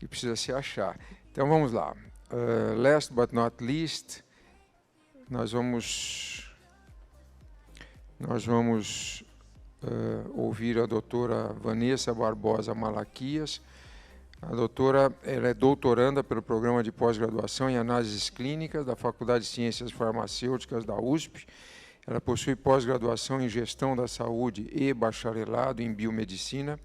que precisa se achar. Então, vamos lá. Last but not least, nós vamos ouvir a doutora Vanessa Barbosa Malaquias. A doutora ela é doutoranda pelo Programa de Pós-Graduação em Análises Clínicas da Faculdade de Ciências Farmacêuticas da USP. Ela possui pós-graduação em Gestão da Saúde e bacharelado em Biomedicina.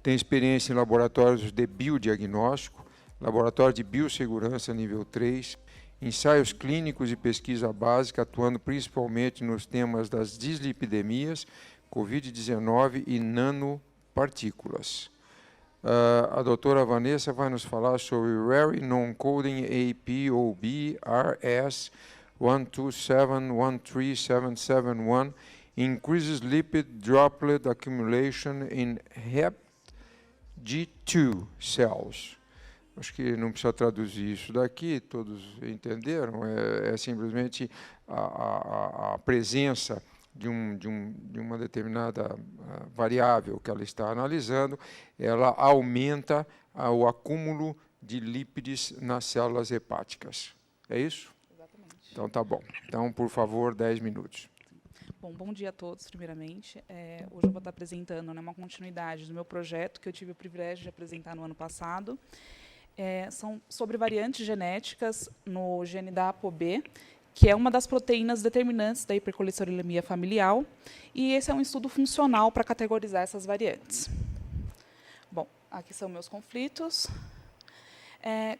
Tem experiência em laboratórios de biodiagnóstico, laboratório de biossegurança nível 3, ensaios clínicos e pesquisa básica, atuando principalmente nos temas das dislipidemias, Covid-19 e nanopartículas. A doutora Vanessa vai nos falar sobre Rare Non-Coding APOB RS 127-13771 increases lipid droplet accumulation in HepG2 cells. Acho que não precisa traduzir isso daqui, todos entenderam. É simplesmente a presença de uma determinada variável que ela está analisando, ela aumenta o acúmulo de lípides nas células hepáticas. É isso? Exatamente. Então, tá bom. Então, por favor, 10 minutos. Bom dia a todos, primeiramente. Hoje eu vou estar apresentando uma continuidade do meu projeto, que eu tive o privilégio de apresentar no ano passado. São sobre variantes genéticas no gene da ApoB, que é uma das proteínas determinantes da hipercolesterolemia familiar, e esse é um estudo funcional para categorizar essas variantes. Bom, aqui são meus conflitos.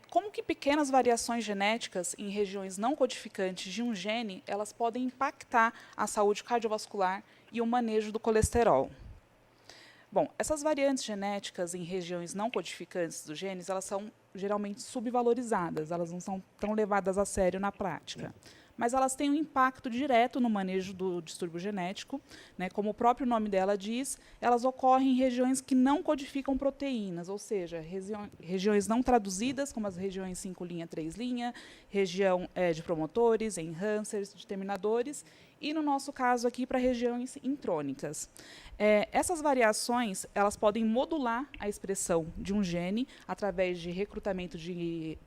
Como que pequenas variações genéticas em regiões não codificantes de um gene, elas podem impactar a saúde cardiovascular e o manejo do colesterol? Bom, essas variantes genéticas em regiões não codificantes dos genes, elas são geralmente subvalorizadas, elas não são tão levadas a sério na prática. Mas elas têm um impacto direto no manejo do distúrbio genético, né? Como o próprio nome dela diz, elas ocorrem em regiões que não codificam proteínas, ou seja, regiões não traduzidas, como as regiões 5', 3', região de promotores, enhancers, determinadores, e, no nosso caso aqui, para regiões intrônicas. Essas variações elas podem modular a expressão de um gene através de recrutamento de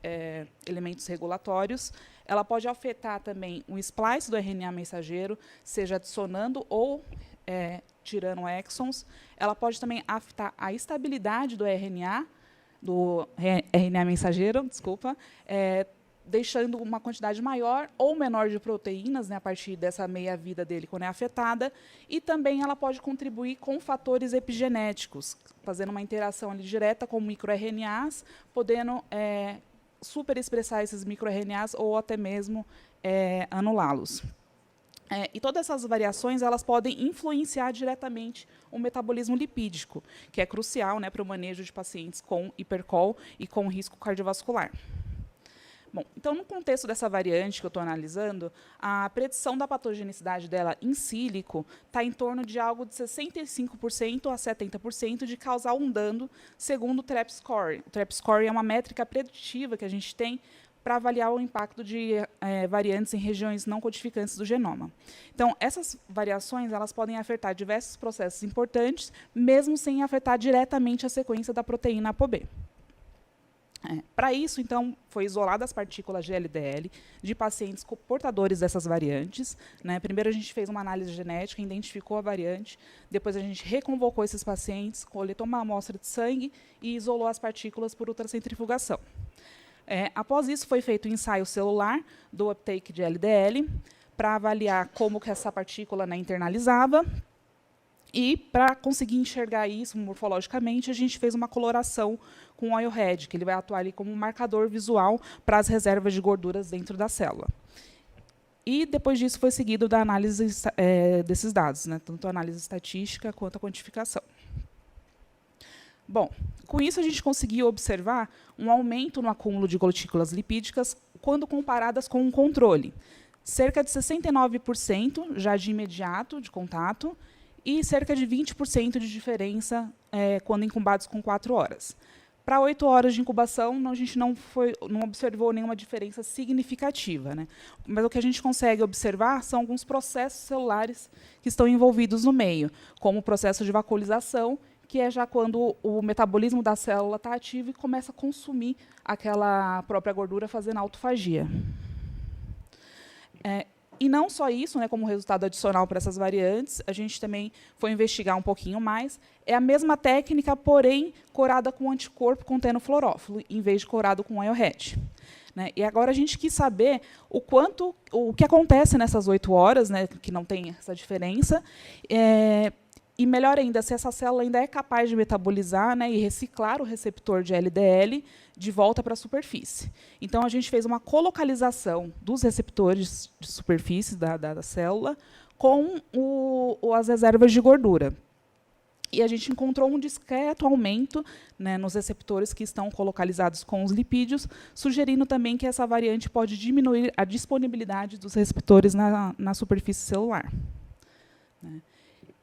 elementos regulatórios. Ela pode afetar também o splice do RNA mensageiro, seja adicionando ou tirando exons. Ela pode também afetar a estabilidade do RNA mensageiro, desculpa, deixando uma quantidade maior ou menor de proteínas, né, a partir dessa meia-vida dele, quando é afetada, e também ela pode contribuir com fatores epigenéticos, fazendo uma interação ali direta com microRNAs, podendo superexpressar esses microRNAs ou até mesmo anulá-los. E todas essas variações elas podem influenciar diretamente o metabolismo lipídico, que é crucial, né, para o manejo de pacientes com hipercol e com risco cardiovascular. Bom, então, no contexto dessa variante que eu estou analisando, a predição da patogenicidade dela em sílico está em torno de algo de 65% a 70% de causar um dano, segundo o TREP score. O TREP score é uma métrica preditiva que a gente tem para avaliar o impacto de variantes em regiões não codificantes do genoma. Então, essas variações elas podem afetar diversos processos importantes, mesmo sem afetar diretamente a sequência da proteína ApoB. Para isso, então, foi isolada as partículas de LDL de pacientes portadores dessas variantes, né? Primeiro, a gente fez uma análise genética, identificou a variante, depois a gente reconvocou esses pacientes, coletou uma amostra de sangue e isolou as partículas por ultracentrifugação. Após isso, foi feito um ensaio celular do uptake de LDL para avaliar como que essa partícula, né, internalizava. E, para conseguir enxergar isso morfologicamente, a gente fez uma coloração com oil head, que ele vai atuar ali como um marcador visual para as reservas de gorduras dentro da célula. E, depois disso, foi seguido da análise desses dados, né, tanto a análise estatística quanto a quantificação. Bom, com isso, a gente conseguiu observar um aumento no acúmulo de gotículas lipídicas quando comparadas com um controle. Cerca de 69% já de imediato de contato, e cerca de 20% de diferença quando incubados com 4 horas. Para 8 horas de incubação, a gente não observou nenhuma diferença significativa, né? Mas o que a gente consegue observar são alguns processos celulares que estão envolvidos no meio, como o processo de vacuolização, que é já quando o metabolismo da célula está ativo e começa a consumir aquela própria gordura, fazendo autofagia. E não só isso, né, como resultado adicional para essas variantes, a gente também foi investigar um pouquinho mais. É a mesma técnica, porém, corada com anticorpo contendo fluorófilo, em vez de corado com Arrowhead. Né? E agora a gente quis saber o que acontece nessas 8 horas, né, que não tem essa diferença, e melhor ainda, se essa célula ainda é capaz de metabolizar, né, e reciclar o receptor de LDL de volta para a superfície. Então, a gente fez uma colocalização dos receptores de superfície da célula com as reservas de gordura. E a gente encontrou um discreto aumento, né, nos receptores que estão colocalizados com os lipídios, sugerindo também que essa variante pode diminuir a disponibilidade dos receptores na superfície celular. Né.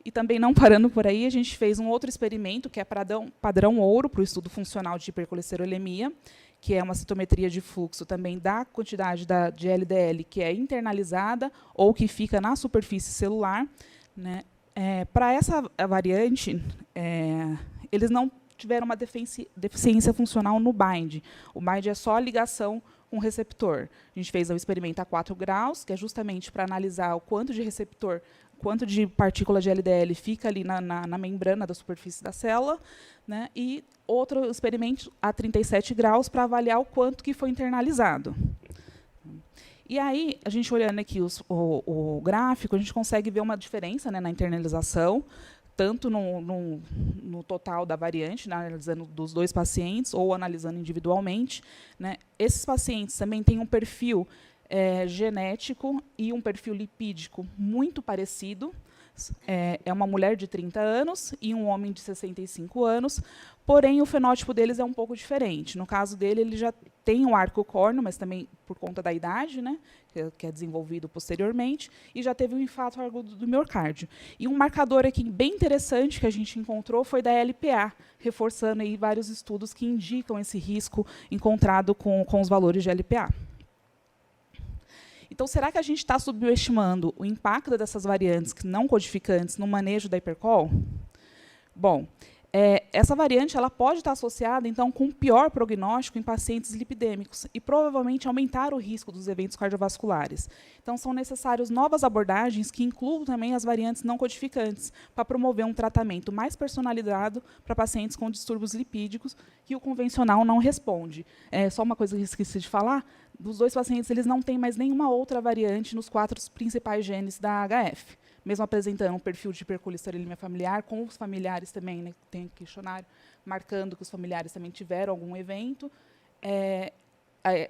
E também, não parando por aí, a gente fez um outro experimento, que é padrão ouro, para o estudo funcional de hipercolesterolemia, que é uma citometria de fluxo também da quantidade de LDL que é internalizada ou que fica na superfície celular. Né. Para essa variante, eles não tiveram uma deficiência funcional no bind. O bind é só a ligação com o receptor. A gente fez o experimento a 4 graus, que é justamente para analisar o quanto de receptor, quanto de partícula de LDL fica ali na membrana da superfície da célula, né? E outro experimento a 37 graus para avaliar o quanto que foi internalizado. E aí, a gente olhando aqui o gráfico, a gente consegue ver uma diferença, né, na internalização, tanto no total da variante, né, analisando dos 2 pacientes ou analisando individualmente. Né. Esses pacientes também têm um perfil genético e um perfil lipídico muito parecido. É uma mulher de 30 anos e um homem de 65 anos, porém o fenótipo deles é um pouco diferente. No caso dele, ele já tem um arco córneo, mas também por conta da idade, né, que é desenvolvido posteriormente, e já teve um infarto agudo do miocárdio. E um marcador aqui bem interessante que a gente encontrou foi da LPA, reforçando aí vários estudos que indicam esse risco encontrado com os valores de LPA. Então, será que a gente está subestimando o impacto dessas variantes não codificantes no manejo da hipercol? Bom, essa variante ela pode estar associada, então, com um pior prognóstico em pacientes lipidêmicos e provavelmente aumentar o risco dos eventos cardiovasculares. Então, são necessárias novas abordagens que incluam também as variantes não codificantes para promover um tratamento mais personalizado para pacientes com distúrbios lipídicos que o convencional não responde. Só uma coisa que eu esqueci de falar, dos 2 pacientes, eles não têm mais nenhuma outra variante nos 4 principais genes da HF, mesmo apresentando um perfil de hipercolesterolemia familiar, com os familiares também, né, tem um questionário marcando que os familiares também tiveram algum evento.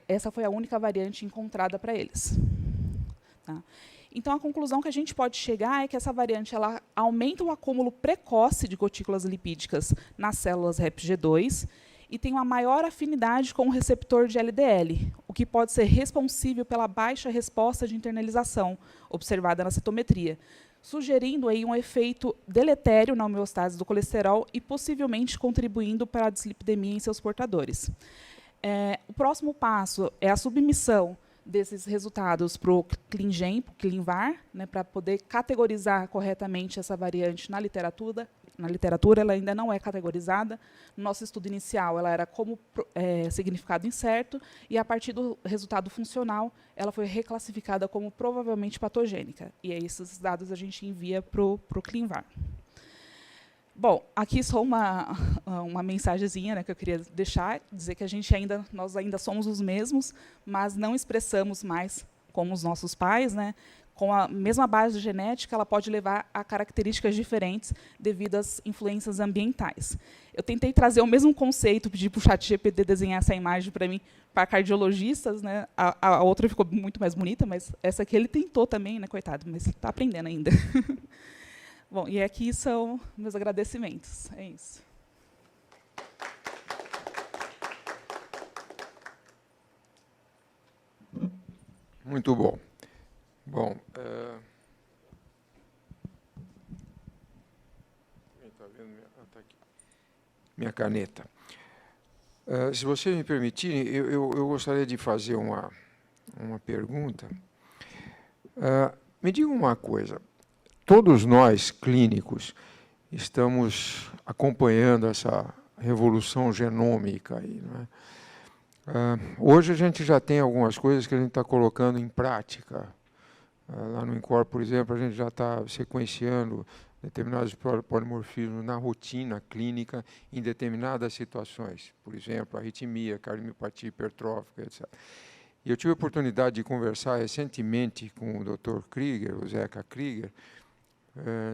Essa foi a única variante encontrada para eles. Tá? Então, a conclusão que a gente pode chegar é que essa variante ela aumenta o acúmulo precoce de gotículas lipídicas nas células REPG2, e tem uma maior afinidade com o receptor de LDL, o que pode ser responsível pela baixa resposta de internalização observada na citometria, sugerindo aí um efeito deletério na homeostase do colesterol e possivelmente contribuindo para a dislipidemia em seus portadores. O próximo passo é a submissão desses resultados para o ClinGen, para o ClinVar, né, para poder categorizar corretamente essa variante na literatura. Na literatura, ela ainda não é categorizada. No nosso estudo inicial, ela era como significado incerto, e, a partir do resultado funcional, ela foi reclassificada como provavelmente patogênica. E aí, esses dados a gente envia para o ClinVar. Bom, aqui só uma mensagenzinha, né, que eu queria deixar, dizer que nós ainda somos os mesmos, mas não expressamos mais como os nossos pais, né? Com a mesma base genética, ela pode levar a características diferentes devido às influências ambientais. Eu tentei trazer o mesmo conceito, pedi para o ChatGPT desenhar essa imagem para mim, para cardiologistas, né? A outra ficou muito mais bonita, mas essa aqui ele tentou também, né, coitado, mas está aprendendo ainda. Bom, e aqui são meus agradecimentos. É isso. Muito bom. Bom, está vendo? Tá aqui. Minha caneta. Se você me permitir, eu gostaria de fazer uma pergunta. Me diga uma coisa. Todos nós, clínicos, estamos acompanhando essa revolução genômica aí, não é? Hoje a gente já tem algumas coisas que a gente está colocando em prática. Lá no INCOR, por exemplo, a gente já está sequenciando determinados polimorfismos na rotina clínica em determinadas situações. Por exemplo, arritmia, cardiomiopatia hipertrófica, etc. E eu tive a oportunidade de conversar recentemente com o Dr. Krieger, o Zeca Krieger,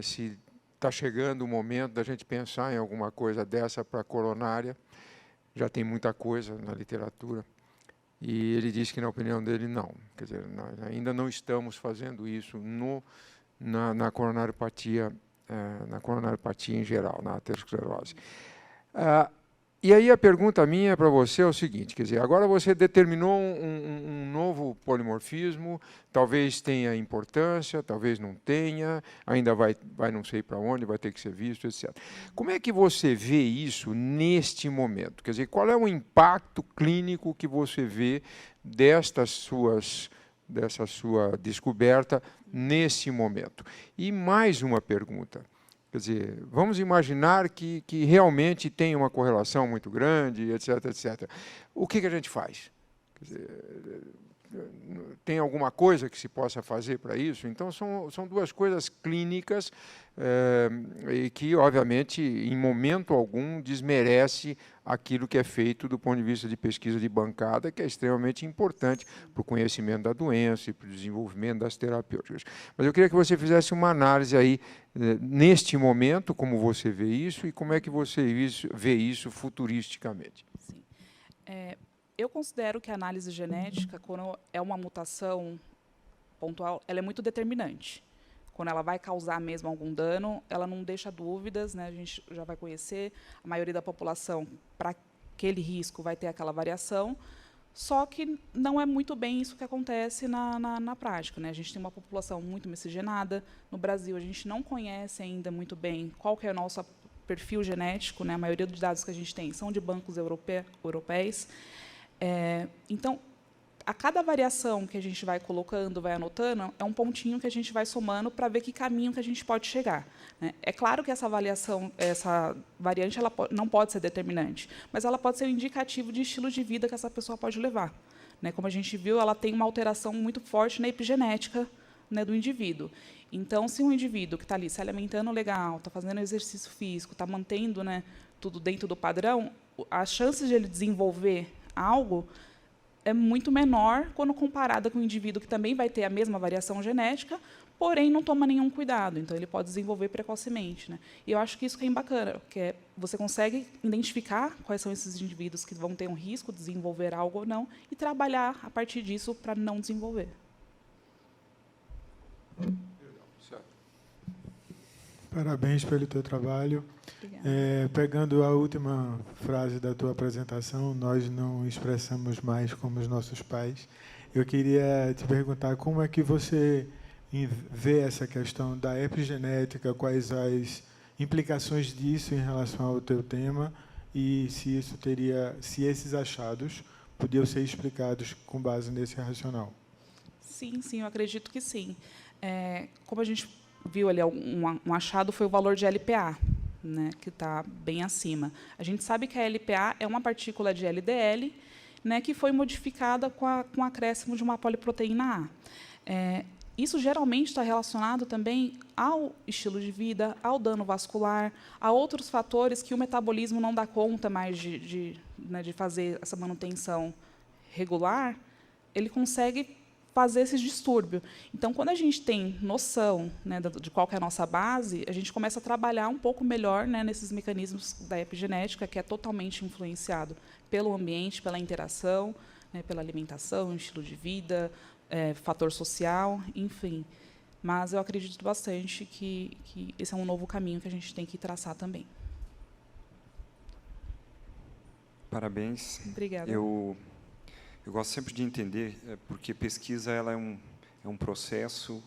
se está chegando o momento da gente pensar em alguma coisa dessa para a coronária. Já tem muita coisa na literatura. E ele disse que, na opinião dele, não. Quer dizer, nós ainda não estamos fazendo isso na coronariopatia, em geral, na aterosclerose. E aí a pergunta minha para você é o seguinte, quer dizer, agora você determinou um novo polimorfismo, talvez tenha importância, talvez não tenha, ainda vai não sei para onde, vai ter que ser visto, etc. Como é que você vê isso neste momento? Quer dizer, qual é o impacto clínico que você vê dessa sua descoberta nesse momento? E mais uma pergunta. Quer dizer, vamos imaginar que realmente tem uma correlação muito grande, etc., etc. O que a gente faz? Quer dizer, tem alguma coisa que se possa fazer para isso? Então, são duas coisas clínicas e que, obviamente, em momento algum, desmerece aquilo que é feito do ponto de vista de pesquisa de bancada, que é extremamente importante para o conhecimento da doença e para o desenvolvimento das terapêuticas. Mas eu queria que você fizesse uma análise aí, neste momento, como você vê isso e como é que você vê isso futuristicamente. Sim. Eu considero que a análise genética, quando é uma mutação pontual, ela é muito determinante. Quando ela vai causar mesmo algum dano, ela não deixa dúvidas, né? A gente já vai conhecer, a maioria da população, para aquele risco, vai ter aquela variação, só que não é muito bem isso que acontece na prática, né? A gente tem uma população muito miscigenada. No Brasil, a gente não conhece ainda muito bem qual que é o nosso perfil genético, né? A maioria dos dados que a gente tem são de bancos europeus. Então, a cada variação que a gente vai colocando, vai anotando, é um pontinho que a gente vai somando para ver que caminho que a gente pode chegar, né? É claro que essa variante, ela não pode ser determinante, mas ela pode ser um indicativo de estilo de vida que essa pessoa pode levar, né? Como a gente viu, ela tem uma alteração muito forte na epigenética, né, do indivíduo. Então, se um indivíduo que está ali se alimentando legal, está fazendo exercício físico, está mantendo, né, tudo dentro do padrão, as chances de ele desenvolver algo é muito menor quando comparada com um indivíduo que também vai ter a mesma variação genética, porém não toma nenhum cuidado. Então, ele pode desenvolver precocemente, né? E eu acho que isso que é bacana, que você consegue identificar quais são esses indivíduos que vão ter um risco de desenvolver algo ou não e trabalhar a partir disso para não desenvolver. Parabéns pelo teu trabalho. Pegando a última frase da tua apresentação, nós não expressamos mais como os nossos pais. Eu queria te perguntar como é que você vê essa questão da epigenética, quais as implicações disso em relação ao teu tema e se esses achados podiam ser explicados com base nesse racional. Sim, eu acredito que sim. Como a gente viu ali, um achado foi o valor de LPA, né, que está bem acima. A gente sabe que a LPA é uma partícula de LDL, né, que foi modificada com o acréscimo de uma poliproteína A. Isso geralmente está relacionado também ao estilo de vida, ao dano vascular, a outros fatores que o metabolismo não dá conta mais de fazer essa manutenção regular, ele consegue fazer esse distúrbio. Então, quando a gente tem noção, né, de qual que é a nossa base, a gente começa a trabalhar um pouco melhor, né, nesses mecanismos da epigenética, que é totalmente influenciado pelo ambiente, pela interação, né, pela alimentação, estilo de vida, fator social, enfim. Mas eu acredito bastante que esse é um novo caminho que a gente tem que traçar também. Parabéns. Obrigada. Eu gosto sempre de entender, porque pesquisa ela é um processo,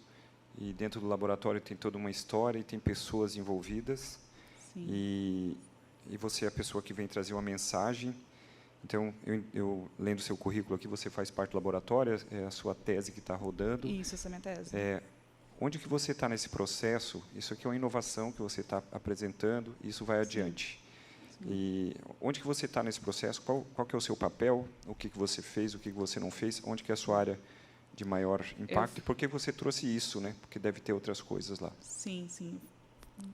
e dentro do laboratório tem toda uma história, e tem pessoas envolvidas. Sim. E você é a pessoa que vem trazer uma mensagem. Então, eu lendo o seu currículo aqui, você faz parte do laboratório, é a sua tese que está rodando. Isso, essa é a minha tese. Onde que você está nesse processo? Isso aqui é uma inovação que você está apresentando, e isso vai adiante. E onde que você está nesse processo? Qual que é o seu papel? O que você fez? O que você não fez? Onde que é a sua área de maior impacto? E por que você trouxe isso, né? Porque deve ter outras coisas lá. Sim, sim.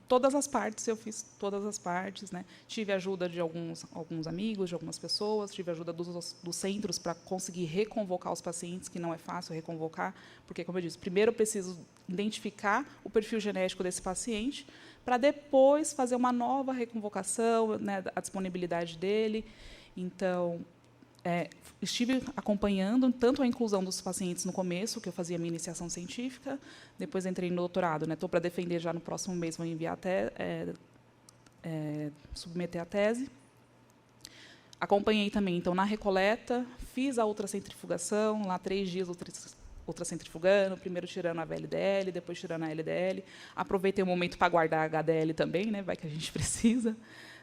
Todas as partes, eu fiz todas as partes, né? Tive ajuda de alguns amigos, de algumas pessoas, tive ajuda dos centros para conseguir reconvocar os pacientes, que não é fácil reconvocar, porque, como eu disse, primeiro eu preciso identificar o perfil genético desse paciente, para depois fazer uma nova reconvocação, né, a disponibilidade dele. Então, estive acompanhando tanto a inclusão dos pacientes no começo, que eu fazia minha iniciação científica, depois entrei no doutorado, né? Estou para defender já no próximo mês, vou enviar submeter a tese. Acompanhei também, então, na recoleta, fiz a ultracentrifugação, lá 3 dias ultracentrifugando, primeiro tirando a VLDL, depois tirando a LDL. Aproveitei o momento para guardar a HDL também, né? Vai que a gente precisa,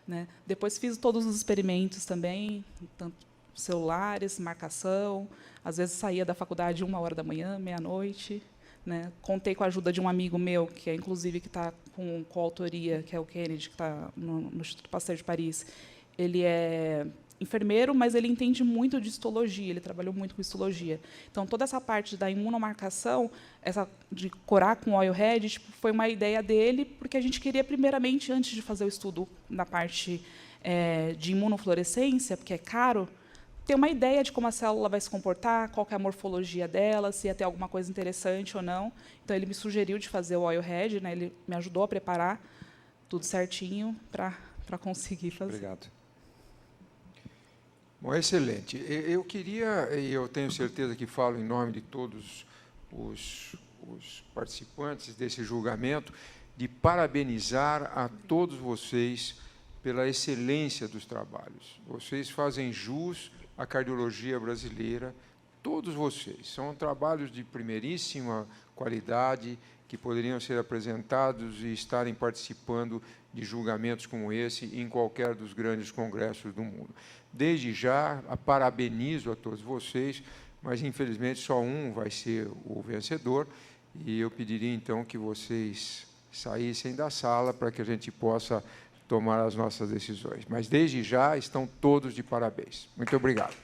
né? Depois fiz todos os experimentos também, tanto celulares, marcação. Às vezes saía da faculdade 1h da manhã, meia-noite, né? Contei com a ajuda de um amigo meu, que é inclusive que está com coautoria, que é o Kennedy, que está no Instituto Pasteur de Paris. Ele é enfermeiro, mas ele entende muito de histologia, ele trabalhou muito com histologia. Então, toda essa parte da imunomarcação, essa de corar com oil head, tipo, foi uma ideia dele, porque a gente queria, primeiramente, antes de fazer o estudo na parte de imunofluorescência, porque é caro, ter uma ideia de como a célula vai se comportar, qual que é a morfologia dela, se ia ter alguma coisa interessante ou não. Então, ele me sugeriu de fazer o oil head, né? Ele me ajudou a preparar tudo certinho para conseguir fazer. Obrigado. Bom, excelente. Eu queria, e eu tenho certeza que falo em nome de todos os participantes desse julgamento, de parabenizar a todos vocês pela excelência dos trabalhos. Vocês fazem jus à cardiologia brasileira, todos vocês. São trabalhos de primeiríssima qualidade, que poderiam ser apresentados e estarem participando de julgamentos como esse em qualquer dos grandes congressos do mundo. Desde já, parabenizo a todos vocês, mas, infelizmente, só um vai ser o vencedor, e eu pediria, então, que vocês saíssem da sala para que a gente possa tomar as nossas decisões. Mas, desde já, estão todos de parabéns. Muito obrigado.